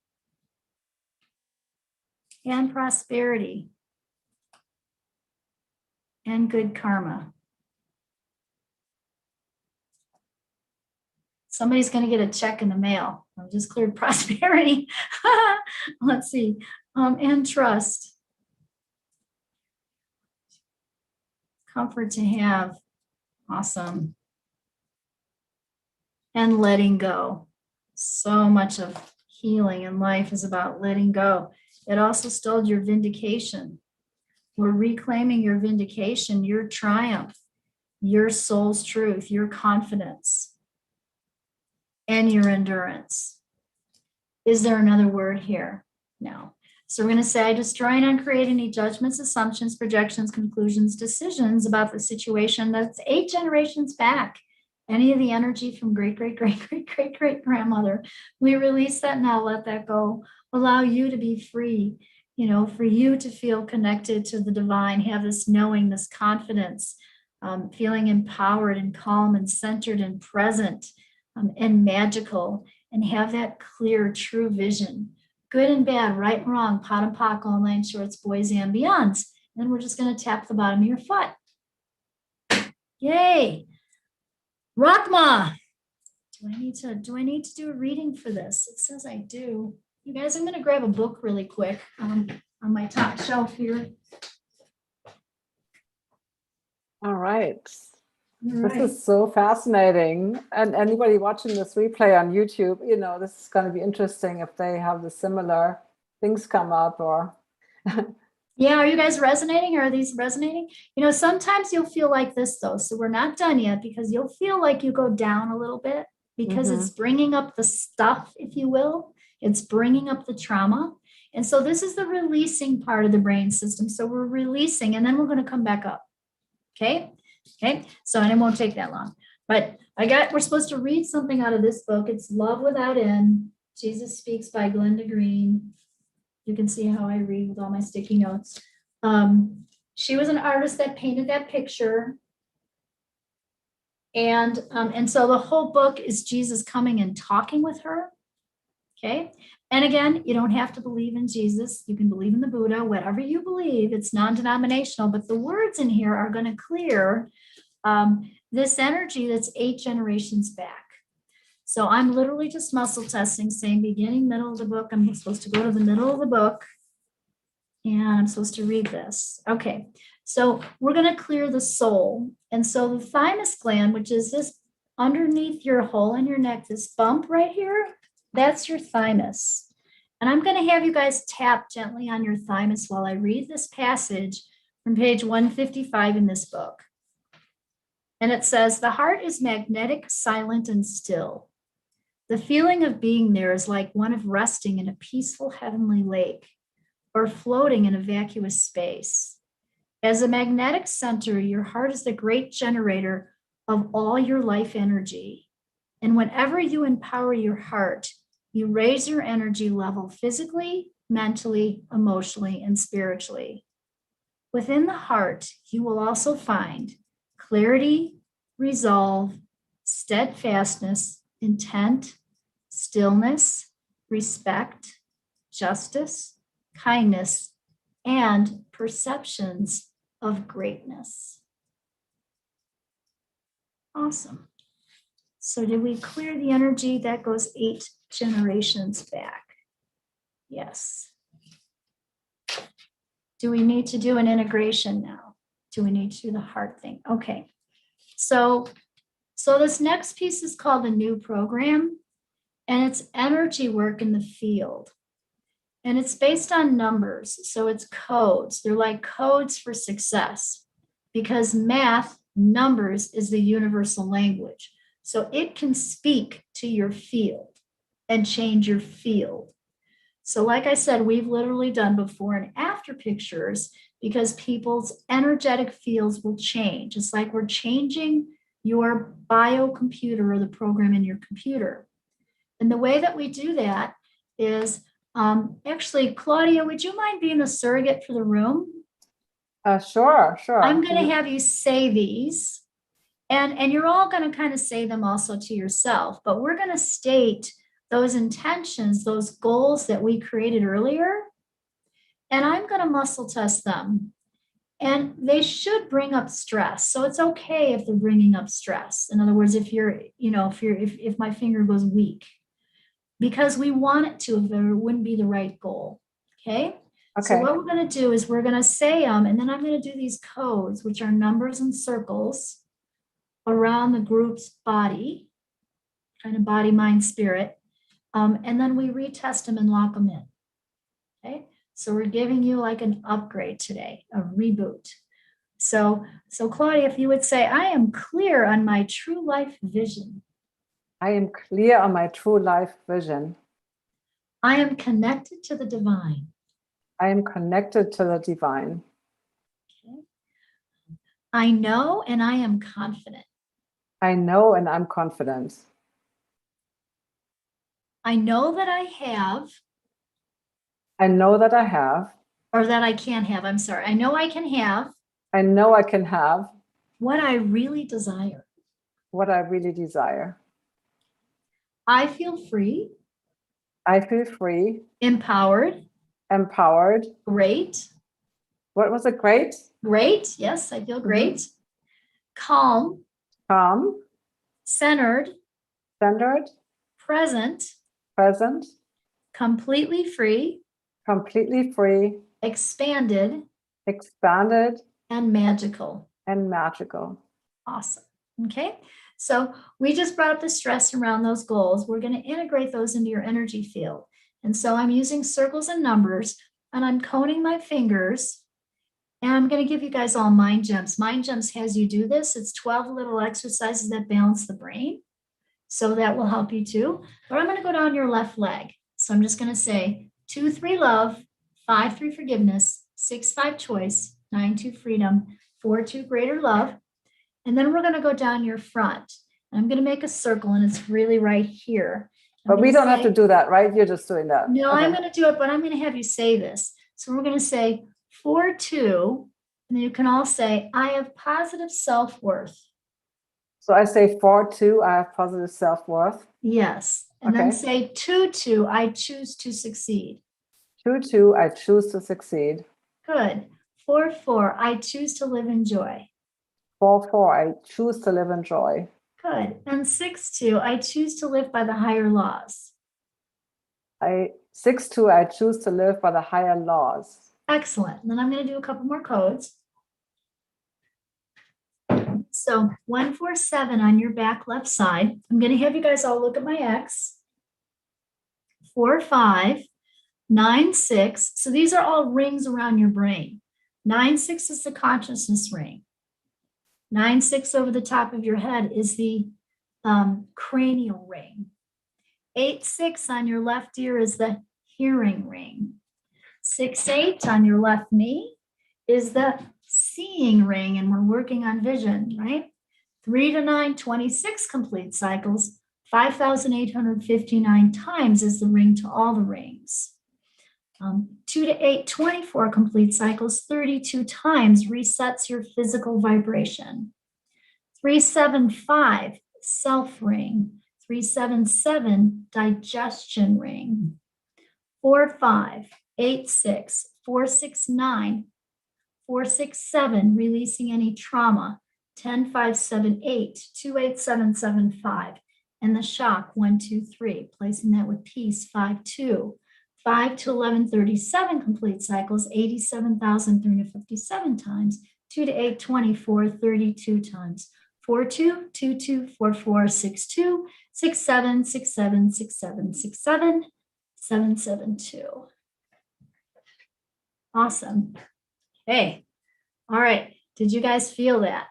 and prosperity and good karma. Somebody's going to get a check in the mail. I just cleared prosperity. Let's see. And trust. Comfort to have. Awesome. And letting go. So much of healing in life is about letting go. It also stole your vindication. We're reclaiming your vindication, your triumph, your soul's truth, your confidence, and your endurance. Is there another word here? No. So we're going to say, I destroy and uncreate any judgments, assumptions, projections, conclusions, decisions about the situation that's 8 generations back. Any of the energy from great grandmother. We release that now, let that go. Allow you to be free, for you to feel connected to the divine, have this knowing, this confidence, feeling empowered and calm and centered and present and magical, and have that clear, true vision. Good and bad, right and wrong, pot and pock, all 9 shorts, boys and beyonds. And then we're just going to tap the bottom of your foot. Yay. Rakma. Do I need to do a reading for this? It says I do. You guys, I'm going to grab a book really quick on my top shelf here. All right. This is so fascinating. And anybody watching this replay on YouTube, this is going to be interesting if they have the similar things come up or. Yeah, are you guys resonating? Are these resonating? Sometimes you'll feel like this though. So we're not done yet, because you'll feel like you go down a little bit, because it's bringing up the stuff, if you will. It's bringing up the trauma. And so this is the releasing part of the brain system. So we're releasing, and then we're going to come back up. Okay. So, and it won't take that long, but we're supposed to read something out of this book. It's Love Without End. Jesus Speaks by Glenda Green. You can see how I read with all my sticky notes. She was an artist that painted that picture. And so the whole book is Jesus coming and talking with her. Okay. And again, you don't have to believe in Jesus. You can believe in the Buddha, whatever you believe. It's non-denominational, but the words in here are going to clear this energy that's 8 generations back. So I'm literally just muscle testing, saying beginning, middle of the book. I'm supposed to go to the middle of the book, and I'm supposed to read this. Okay, so we're going to clear the soul. And so the thymus gland, which is this underneath your hole in your neck, this bump right here, that's your thymus. And I'm going to have you guys tap gently on your thymus while I read this passage from page 155 in this book. And it says, the heart is magnetic, silent, and still. The feeling of being there is like one of resting in a peaceful heavenly lake or floating in a vacuous space. As a magnetic center, your heart is the great generator of all your life energy. And whenever you empower your heart, you raise your energy level physically, mentally, emotionally, and spiritually. Within the heart, you will also find clarity, resolve, steadfastness, intent, stillness, respect, justice, kindness, and perceptions of greatness. Awesome. So did we clear the energy? That goes 8 generations back. Yes. Do we need to do an integration now? Do we need to do the heart thing? Okay. So this next piece is called the new program, and it's energy work in the field. And it's based on numbers. So it's codes. They're like codes for success because math, numbers is the universal language. So it can speak to your field and change your field. So like I said, we've literally done before and after pictures because people's energetic fields will change. It's like we're changing your biocomputer or the program in your computer. And the way that we do that is, actually, Claudia, would you mind being the surrogate for the room? Sure. I'm going to have you say these, and you're all going to kind of say them also to yourself, but we're going to state those intentions, those goals that we created earlier, and I'm going to muscle test them. And they should bring up stress. So it's okay if they're bringing up stress. In other words, if my finger goes weak, because we want it to, if it wouldn't be the right goal. Okay. So what we're going to do is we're going to say them, and then I'm going to do these codes, which are numbers and circles around the group's body, kind of body, mind, spirit. And then we retest them and lock them in. Okay. So we're giving you like an upgrade today, a reboot. So Claudia, if you would say, I am clear on my true life vision. I am clear on my true life vision. I am connected to the divine. I am connected to the divine. Okay. I know and I am confident. I know and I'm confident. I know that I have. I know that I have. Or that I can have, I'm sorry. I know I can have. I know I can have. What I really desire. What I really desire. I feel free. I feel free. Empowered. Empowered. Great. What was it? Great? Great. Yes, I feel great. Mm-hmm. Calm. Calm. Centered. Centered. Present. Present. Completely free. Completely free. Expanded. Expanded. And magical. And magical. Awesome. Okay. So we just brought up the stress around those goals. We're going to integrate those into your energy field. And so I'm using circles and numbers, and I'm coning my fingers. And I'm going to give you guys all Mind Gems. Mind Gems has you do this. It's 12 little exercises that balance the brain. So that will help you too. But I'm going to go down your left leg. So I'm just going to say 2, 3, love, 5, 3, forgiveness, 6, 5, choice, 9, 2, freedom, 4, 2, greater love. And then we're going to go down your front. I'm going to make a circle, and it's really right here. But we don't have to do that, right? You're just doing that. No, okay. I'm going to do it, but I'm going to have you say this. So we're going to say 4, 2, and then you can all say, I have positive self-worth. So I say 4, 2, I have positive self-worth. Yes. And then say 2, 2, I choose to succeed. 2, 2, I choose to succeed. Good. 4, 4, I choose to live in joy. 4, 4, I choose to live in joy. Good. And 6, 2, I choose to live by the higher laws. 6, 2, I choose to live by the higher laws. Excellent. And then I'm going to do a couple more codes. So 1, 4, 7 on your back left side. I'm going to have you guys all look at my X. 4, 5. 9, 6. So these are all rings around your brain. 9, 6 is the consciousness ring. 9, 6 over the top of your head is the cranial ring. 8, 6 on your left ear is the hearing ring. 6, 8 on your left knee is the seeing ring, and we're working on vision, right? 3 to 9, 26 complete cycles. 5,859 times is the ring to all the rings. 2 to 8, 24 complete cycles, 32 times resets your physical vibration. 375, self ring. 377, digestion ring. 4, 5, 8, 6, 4, 6, 9, 4, 6, 7, releasing any trauma. 10, 5, 7, 8, 2, 8, 7, 7, 5. And the shock, 1, 2, 3, placing that with peace, 5, 2. 5 to 11, 37 complete cycles, 87,357 times. 2 to 8, 24, 32 times. 4, 2, 2, 2, 4, 4, 6, 2, 6, 7, 6, 7, 6, 7, 6, 7, 7, 7, 2. Awesome. Hey, all right. Did you guys feel that?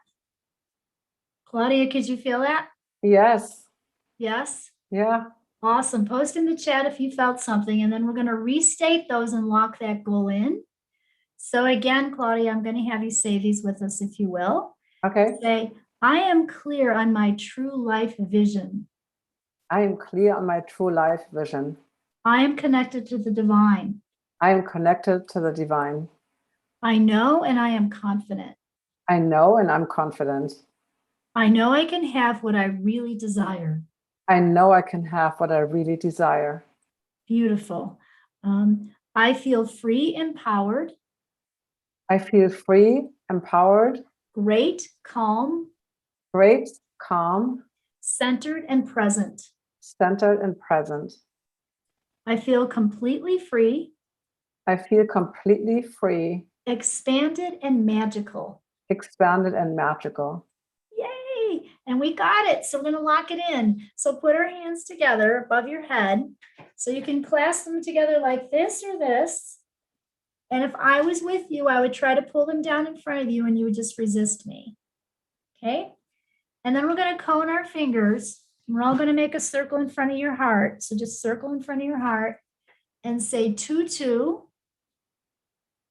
Claudia, could you feel that? Yes. Yes? Yeah. Awesome. Post in the chat if you felt something, and then we're going to restate those and lock that goal in. So again, Claudia, I'm going to have you say these with us, if you will. Okay. Say, I am clear on my true life vision. I am clear on my true life vision. I am connected to the divine. I am connected to the divine. I know and I am confident. I know and I'm confident. I know I can have what I really desire. I know I can have what I really desire. Beautiful. I feel free, empowered. I feel free, empowered, Great, calm, great, calm, centered, and present. centered, and present. I feel completely free. I feel completely free, Expanded and magical. expanded, and magical. Yay! And we got it. So we're going to lock it in. So put our hands together above your head. So you can clasp them together like this or this. And if I was with you, I would try to pull them down in front of you and you would just resist me. Okay? And then we're going to cone our fingers. We're all going to make a circle in front of your heart. So just circle in front of your heart and say 2, 2.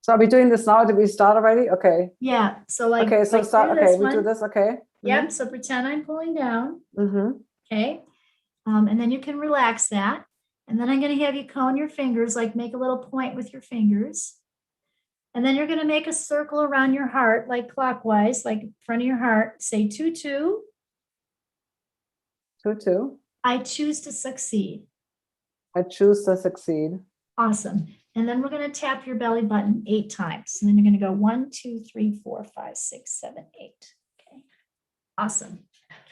So are we doing this now? Did we start already? Okay. Yeah. So like, okay, so like start. Okay, we one. do this. Okay. Yep. So pretend I'm pulling down. Mm-hmm. Okay. And then you can relax that. And then I'm going to have you cone your fingers, like make a little point with your fingers. And then you're going to make a circle around your heart, like clockwise, like in front of your heart. Say 2, 2. 2, 2. I choose to succeed. I choose to succeed. Awesome. And then we're going to tap your belly button 8 times. And then you're going to go 1, 2, 3, 4, 5, 6, 7, 8. Okay. Awesome.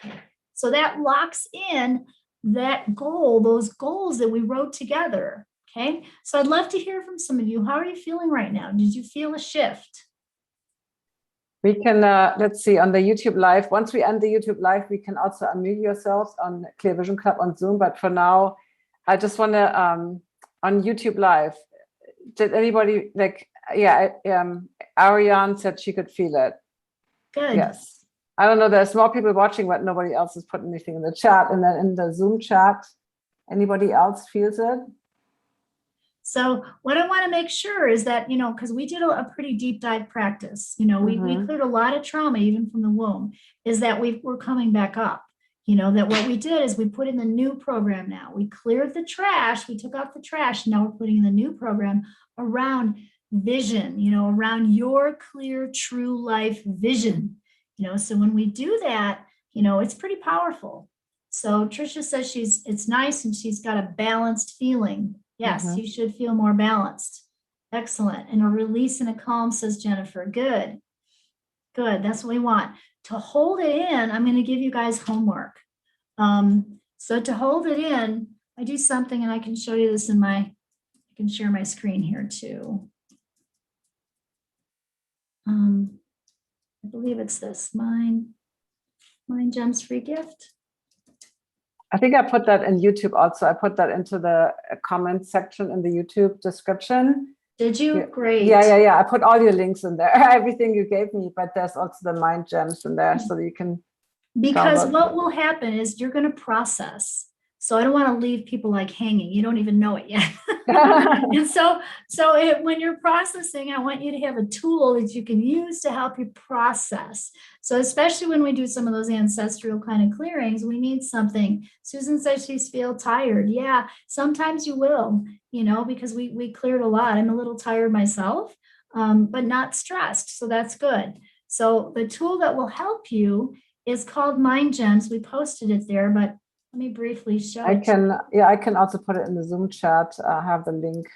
Okay. So that locks in that goal, those goals that we wrote together. Okay. So I'd love to hear from some of you. How are you feeling right now? Did you feel a shift? We can, let's see, on the YouTube Live, once we end the YouTube Live, we can also unmute yourselves on Clear Vision Club on Zoom. But for now, I just want to, on YouTube Live, did anybody, like, yeah, Ariane said she could feel it. Good. Yes. I don't know, there's more people watching, but nobody else has put anything in the chat. And then in the Zoom chat, anybody else feels it? So what I want to make sure is that, you know, because we did a pretty deep dive practice, you know, we cleared a lot of trauma even from the womb, is that we're coming back up. You know, that what we did is we put in the new program now. We cleared the trash, we took out the trash, and now we're putting in the new program around vision, you know, around your clear, true life vision. You know, so when we do that, you know, it's pretty powerful. So Tricia says it's nice and she's got a balanced feeling. Yes, you should feel more balanced. Excellent. And a release and a calm, says Jennifer. Good. Good. That's what we want. To hold it in, I'm going to give you guys homework. So to hold it in, I do something, and I can show you this I can share my screen here too. I believe it's this, Mind Gems Free Gift. I think I put that in YouTube also. I put that into the comment section in the YouTube description. Did you? Yeah. Great. Yeah. I put all your links in there, everything you gave me, but there's also the mind gems in there so that you can. Because what will happen is you're going to process. So I don't want to leave people like hanging. You don't even know it yet. And so when you're processing, I want you to have a tool that you can use to help you process. So especially when we do some of those ancestral kind of clearings, we need something. Susan says she's feel tired. Yeah, sometimes you will, because we cleared a lot. I'm a little tired myself, but not stressed. So that's good. So the tool that will help you is called Mind Gems. We posted it there, but let me briefly show it. I can also put it in the Zoom chat. I have the link.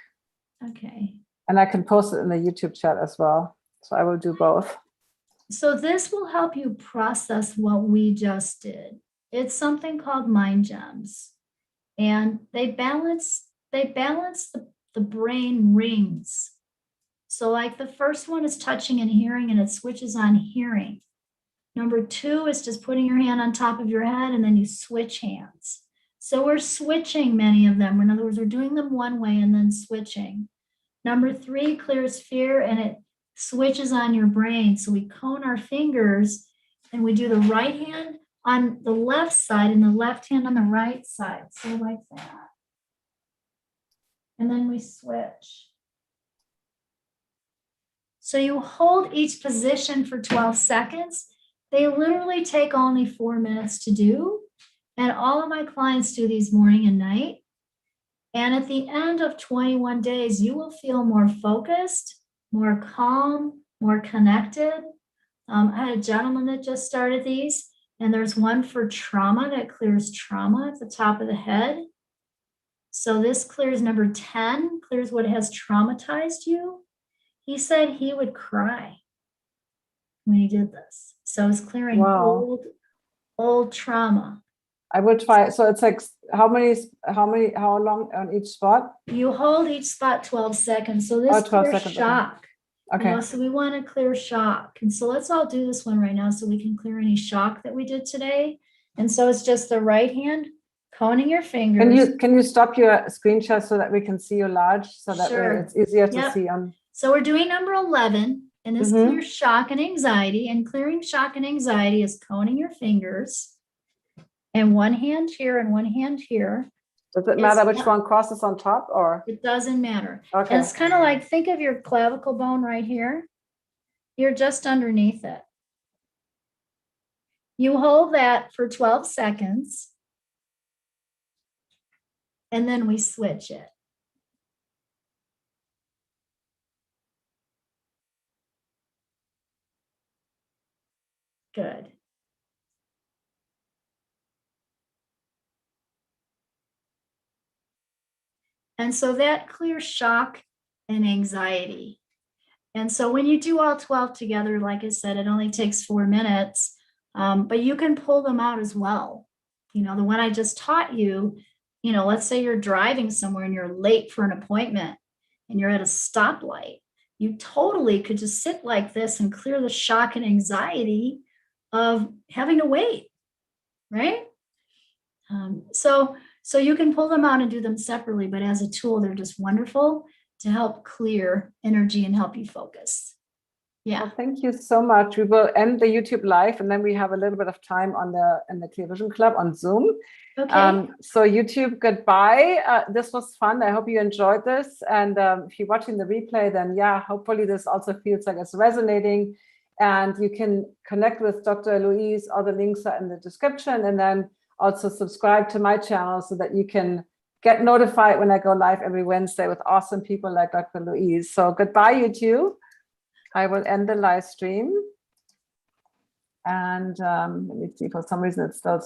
Okay. And I can post it in the YouTube chat as well. So I will do both. So this will help you process what we just did. It's something called Mind Gems. And they balance the brain rings. So like the first one is touching and hearing, and it switches on hearing. Number 2 is just putting your hand on top of your head and then you switch hands. So we're switching many of them. In other words, we're doing them one way and then switching. Number 3 clears fear and it switches on your brain. So we cone our fingers and we do the right hand on the left side and the left hand on the right side. So like that. And then we switch. So you hold each position for 12 seconds. They literally take only 4 minutes to do. And all of my clients do these morning and night. And at the end of 21 days, you will feel more focused, more calm, more connected. I had a gentleman that just started these, and there's one for trauma that clears trauma at the top of the head. So this clears number 10, clears what has traumatized you. He said he would cry when he did this. So it's clearing old trauma. I will try. So it's like how long on each spot? You hold each spot 12 seconds. So this clears shock. Okay. So we want to clear shock. And so let's all do this one right now so we can clear any shock that we did today. And so it's just the right hand coning your fingers. Can you stop your screenshot so that we can see you large so that it's easier to see on? So we're doing number 11. And this clears shock and anxiety. And clearing shock and anxiety is coning your fingers. And one hand here and one hand here. Does it matter which one crosses on top or? It doesn't matter. Okay. And it's kind of like, think of your clavicle bone right here. You're just underneath it. You hold that for 12 seconds. And then we switch it. Good. And so that clears shock and anxiety. And so when you do all 12 together, like I said, it only takes 4 minutes, but you can pull them out as well. The one I just taught you, let's say you're driving somewhere and you're late for an appointment and you're at a stoplight. You totally could just sit like this and clear the shock and anxiety of having to wait, right? So you can pull them out and do them separately, but as a tool, they're just wonderful to help clear energy and help you focus. Yeah. Well, thank you so much. We will end the YouTube live and then we have a little bit of time in the Clear Vision Club on Zoom. Okay. So YouTube, goodbye. This was fun. I hope you enjoyed this. And if you're watching the replay, then hopefully this also feels like it's resonating. And you can connect with Dr. Louise. All the links are in the description. And then also subscribe to my channel so that you can get notified when I go live every Wednesday with awesome people like Dr. Louise. So goodbye, YouTube. I will end the live stream. And let me see, for some reason it's still